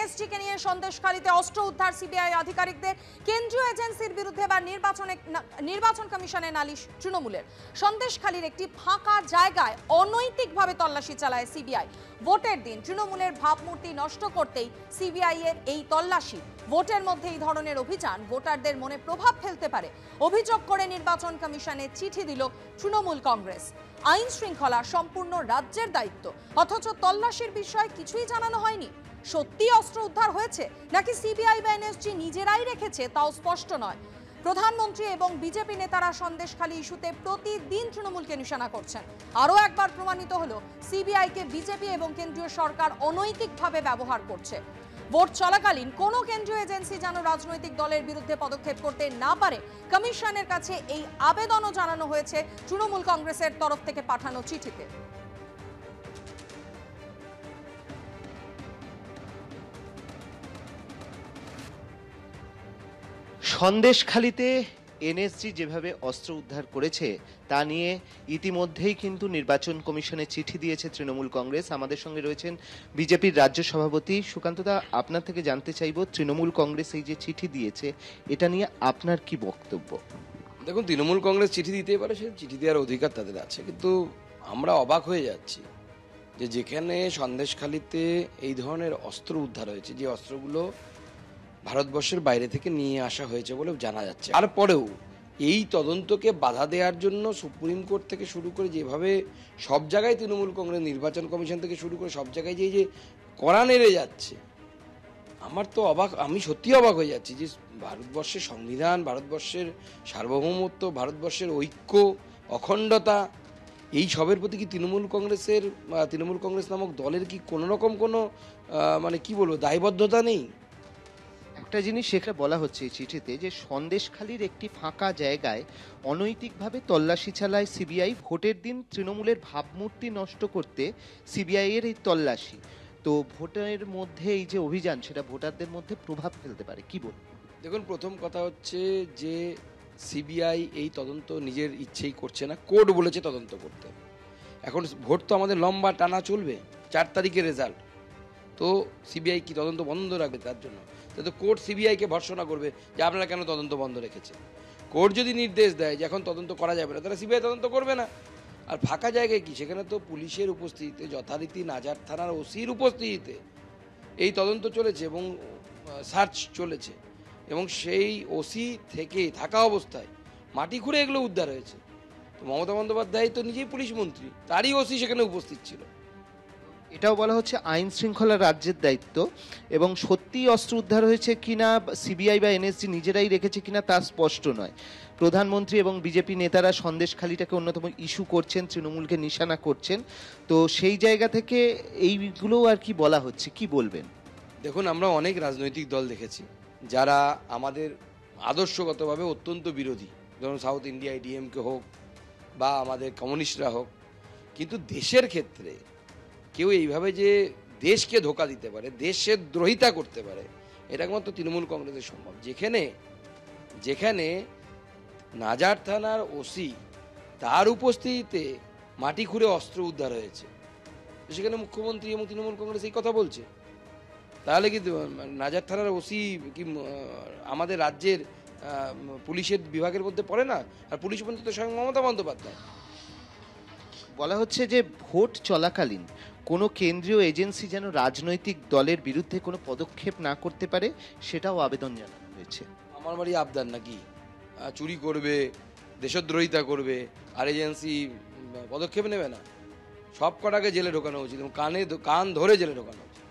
NSG কে নিয়ে সন্দেশখালীতে অস্ত্র উদ্ধার সিবিআই আধিকারিকদের। কেন্দ্রীয় এজেন্সির বিরুদ্ধে বা নির্বাচন কমিশনে নালিশ তৃণমূলের। সন্দেশখালীর একটি ফাঁকা জায়গায় অনৈতিকভাবে তল্লাশি চালায় সিবিআই। ভোটের দিন তৃণমূলের ভাবমূর্তি নষ্ট করতেই সিবিআই এর এই তল্লাশি। ভোটের মধ্যে এই ধরনের অভিযান ভোটারদের মনে প্রভাব ফেলতে পারে অভিযোগ করে নির্বাচন কমিশনে চিঠি দিল তৃণমূল কংগ্রেস। আইন শৃঙ্খলা সম্পূর্ণ রাজ্যের দায়িত্ব, অথচ তল্লাশির বিষয়ে কিছুই জানানো হয়নি। সত্যি অস্ত্র উদ্ধার হয়েছে নাকি সিবিআই বা এনএসজি নিজেরাই রেখেছে তাও স্পষ্ট নয়। প্রধানমন্ত্রী এবং বিজেপি নেতারা সন্দেশখালী ইস্যুতে প্রতিদিন তৃণমূলকে নিশানা করছেন। আরও একবার প্রমাণিত হলো সিবিআইকে বিজেপি এবং কেন্দ্রীয় সরকার অনৈতিকভাবে ব্যবহার করছে। ভোট চলাকালীন কোনো কেন্দ্রীয় এজেন্সি যেন রাজনৈতিক দলের বিরুদ্ধে পদক্ষেপ করতে না পারে, কমিশনের কাছে এই আবেদনও জানানো হয়েছে তৃণমূল কংগ্রেসের তরফ থেকে পাঠানো চিঠিতে। সন্দেশখালীতে এনএসজি যেভাবে অস্ত্র উদ্ধার করেছে তা নিয়ে ইতিমধ্যেই কিন্তু নির্বাচন কমিশনে চিঠি দিয়েছে তৃণমূল কংগ্রেস। আমাদের সঙ্গে রয়েছেন বিজেপির রাজ্য সভাপতি সুকান্তদা। আপনার থেকে জানতে চাইব, তৃণমূল কংগ্রেস এই যে চিঠি দিয়েছে এটা নিয়ে আপনার কি বক্তব্য? দেখুন, তৃণমূল কংগ্রেস চিঠি দিতেই পারে, সে চিঠি দেওয়ার অধিকার তাদের আছে, কিন্তু আমরা অবাক হয়ে যাচ্ছি যে যেখানে সন্দেশখালীতে এই ধরনের অস্ত্র উদ্ধার হয়েছে, যে অস্ত্রগুলো ভারতবর্ষের বাইরে থেকে নিয়ে আসা হয়েছে বলে জানা যাচ্ছে, তারপরেও এই তদন্তকে বাধা দেওয়ার জন্য সুপ্রিম কোর্ট থেকে শুরু করে যেভাবে সব জায়গায় তৃণমূল কংগ্রেস, নির্বাচন কমিশন থেকে শুরু করে সব জায়গায় যে কড়া নেড়ে যাচ্ছে, আমার তো অবাক, আমি সত্যি অবাক হয়ে যাচ্ছি যে ভারতবর্ষের সংবিধান, ভারতবর্ষের সার্বভৌমত্ব, ভারতবর্ষের ঐক্য, অখণ্ডতা, এই সবের প্রতি কি তৃণমূল কংগ্রেস নামক দলের কি কোনো রকম কোনো মানে কি বলবো দায়বদ্ধতা নেই? একটা জিনিস সেখানে বলা হচ্ছে এই চিঠিতে যে সন্দেশখালীর একটি ফাঁকা জায়গায় অনৈতিকভাবে তল্লাশি চালায় সিবিআই। ভোটের দিন তৃণমূলের ভাবমূর্তি নষ্ট করতে সিবিআই এর এই তল্লাশি। তো ভোটের মধ্যে এই যে অভিযান সেটা ভোটারদের মধ্যে প্রভাব ফেলতে পারে, কি বলুন? দেখুন, প্রথম কথা হচ্ছে যে সিবিআই এই তদন্ত নিজের ইচ্ছেই করছে না, কোর্ট বলেছে তদন্ত করতে। এখন ভোট তো আমাদের লম্বা টানা চলবে, 4 তারিখের রেজাল্ট, তো সিবিআই কি তদন্ত বন্ধ রাখবে? তার জন্য তো কোর্ট সিবিআইকে ভর্ৎসনা করবে যে আপনারা কেন তদন্ত বন্ধ রেখেছে। কোর্ট যদি নির্দেশ দেয় যে এখন তদন্ত করা যাবে না, তাহলে সিবিআই তদন্ত করবে না। আর ফাঁকা জায়গায় কি, সেখানে তো পুলিশের উপস্থিতিতে, যথারীতি নাজার থানার ওসির উপস্থিতিতে এই তদন্ত চলেছে এবং সার্চ চলেছে, এবং সেই ওসি থেকে থাকা অবস্থায় মাটি খুঁড়ে এগুলো উদ্ধার হয়েছে। তো মমতা বন্দ্যোপাধ্যায় তো নিজেই পুলিশ মন্ত্রী, তারই ওসি সেখানে উপস্থিত ছিল। এটাও বলা হচ্ছে আইন শৃঙ্খলা রাজ্যের দায়িত্ব, এবং সত্যি অস্ত্র উদ্ধার হয়েছে কিনা সিবিআই বা এনএসজি নিজেরাই রেখেছে কিনা তা স্পষ্ট নয়। প্রধানমন্ত্রী এবং বিজেপি নেতারা সন্দেশখালীটাকে অন্যতম ইস্যু করছেন, তৃণমূলকে নিশানা করছেন, তো সেই জায়গা থেকে এইগুলো আর কি বলা হচ্ছে, কি বলবেন? দেখুন, আমরা অনেক রাজনৈতিক দল দেখেছি যারা আমাদের আদর্শগতভাবে অত্যন্ত বিরোধী, যেমন সাউথ ইন্ডিয়ায় ডিএমকে হোক বা আমাদের কমিউনিস্টরা হোক, কিন্তু দেশের ক্ষেত্রে কেউ এইভাবে যে দেশকে ধোঁকা দিতে পারে, দেশের দ্রোহিতা করতে পারে, এটা একমাত্র তৃণমূল কংগ্রেসের সম্ভব। যেখানে নাজার থানার ওসি, তার উপস্থিতিতে মাটি খুঁড়ে অস্ত্র উদ্ধার হয়েছে, সেখানে মুখ্যমন্ত্রী এবং তৃণমূল কংগ্রেস এই কথা বলছে, তাহলে কি নাজার থানার ওসি কি আমাদের রাজ্যের পুলিশের বিভাগের মধ্যে পড়ে না? আর পুলিশ মন্ত্রী তো স্বয়ং মমতা বন্দ্যোপাধ্যায়। বলা হচ্ছে যে ভোট চলাকালীন কোনো কেন্দ্রীয় এজেন্সি যেন রাজনৈতিক দলের বিরুদ্ধে কোনো পদক্ষেপ না করতে পারে, সেটাও আবেদন জানানো হয়েছে। আমার বাড়ি আবদার নাকি চুরি করবে, দেশদ্রোহিতা করবে, আর এজেন্সি পদক্ষেপ নেবে না? সব কটাকে জেলে ঢোকানো উচিত, কান ধরে জেলে ঢোকানো উচিত।